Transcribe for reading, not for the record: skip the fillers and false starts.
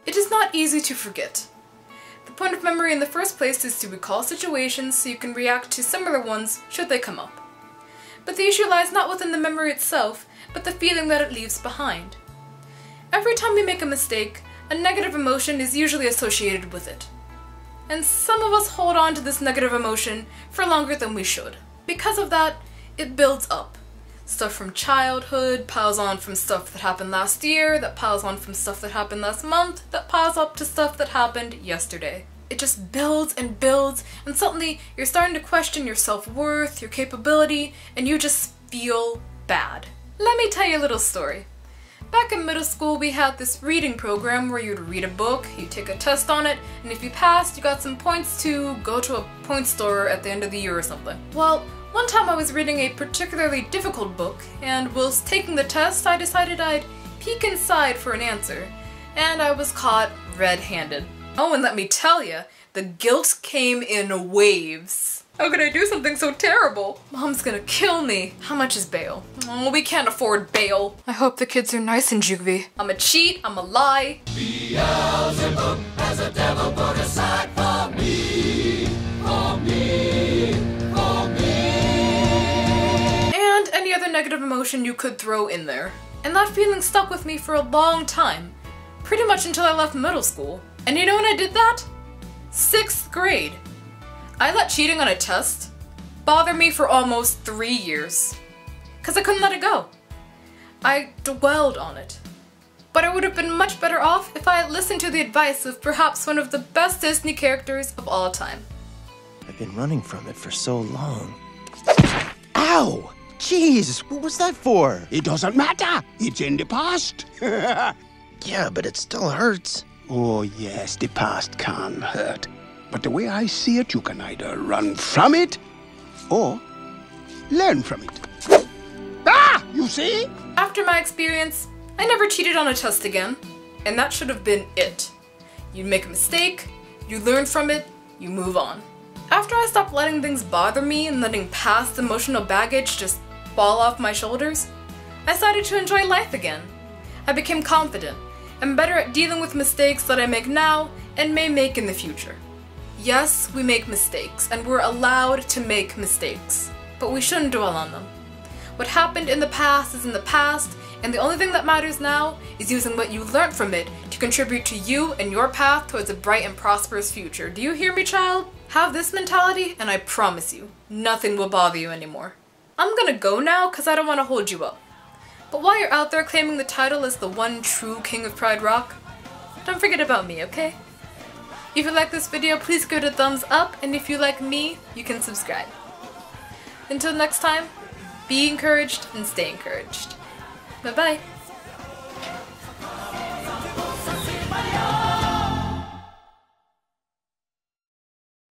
It is not easy to forget. The point of memory in the first place is to recall situations so you can react to similar ones should they come up. But the issue lies not within the memory itself, but the feeling that it leaves behind. Every time we make a mistake, a negative emotion is usually associated with it. And some of us hold on to this negative emotion for longer than we should. Because of that, it builds up. Stuff from childhood piles on from stuff that happened last year, that piles on from stuff that happened last month, that piles up to stuff that happened yesterday. It just builds, and suddenly you're starting to question your self-worth, your capability, and you just feel bad. Let me tell you a little story. Back in middle school, we had this reading program where you'd read a book, you'd take a test on it, and if you passed, you got some points to go to a point store at the end of the year or something. Well, one time I was reading a particularly difficult book, and whilst taking the test, I decided I'd peek inside for an answer, and I was caught red-handed. Oh, and let me tell you, the guilt came in waves. How could I do something so terrible? Mom's gonna kill me. How much is bail? Oh, we can't afford bail. I hope the kids are nice in juvie. I'm a cheat, I'm a lie. Beelzebub has a devil put aside for me, for me, for me. And any other negative emotion you could throw in there. And that feeling stuck with me for a long time. Pretty much until I left middle school. And you know when I did that? 6th grade. I let cheating on a test bother me for almost 3 years. Because I couldn't let it go. I dwelled on it. But I would have been much better off if I had listened to the advice of perhaps one of the best Disney characters of all time. I've been running from it for so long. Ow! Jeez, what was that for? It doesn't matter. It's in the past. Yeah, but it still hurts. Oh yes, the past can hurt. But the way I see it, you can either run from it or learn from it. Ah! You see? After my experience, I never cheated on a test again. And that should have been it. You make a mistake, you learn from it, you move on. After I stopped letting things bother me and letting past emotional baggage just fall off my shoulders, I started to enjoy life again. I became confident and better at dealing with mistakes that I make now and may make in the future. Yes, we make mistakes, and we're allowed to make mistakes, but we shouldn't dwell on them. What happened in the past is in the past, and the only thing that matters now is using what you learned from it to contribute to you and your path towards a bright and prosperous future. Do you hear me, child? Have this mentality, and I promise you, nothing will bother you anymore. I'm gonna go now because I don't want to hold you up. But while you're out there claiming the title as the one true King of Pride Rock, don't forget about me, okay? If you like this video, please give it a thumbs up, and if you like me, you can subscribe. Until next time, be encouraged and stay encouraged. Bye-bye.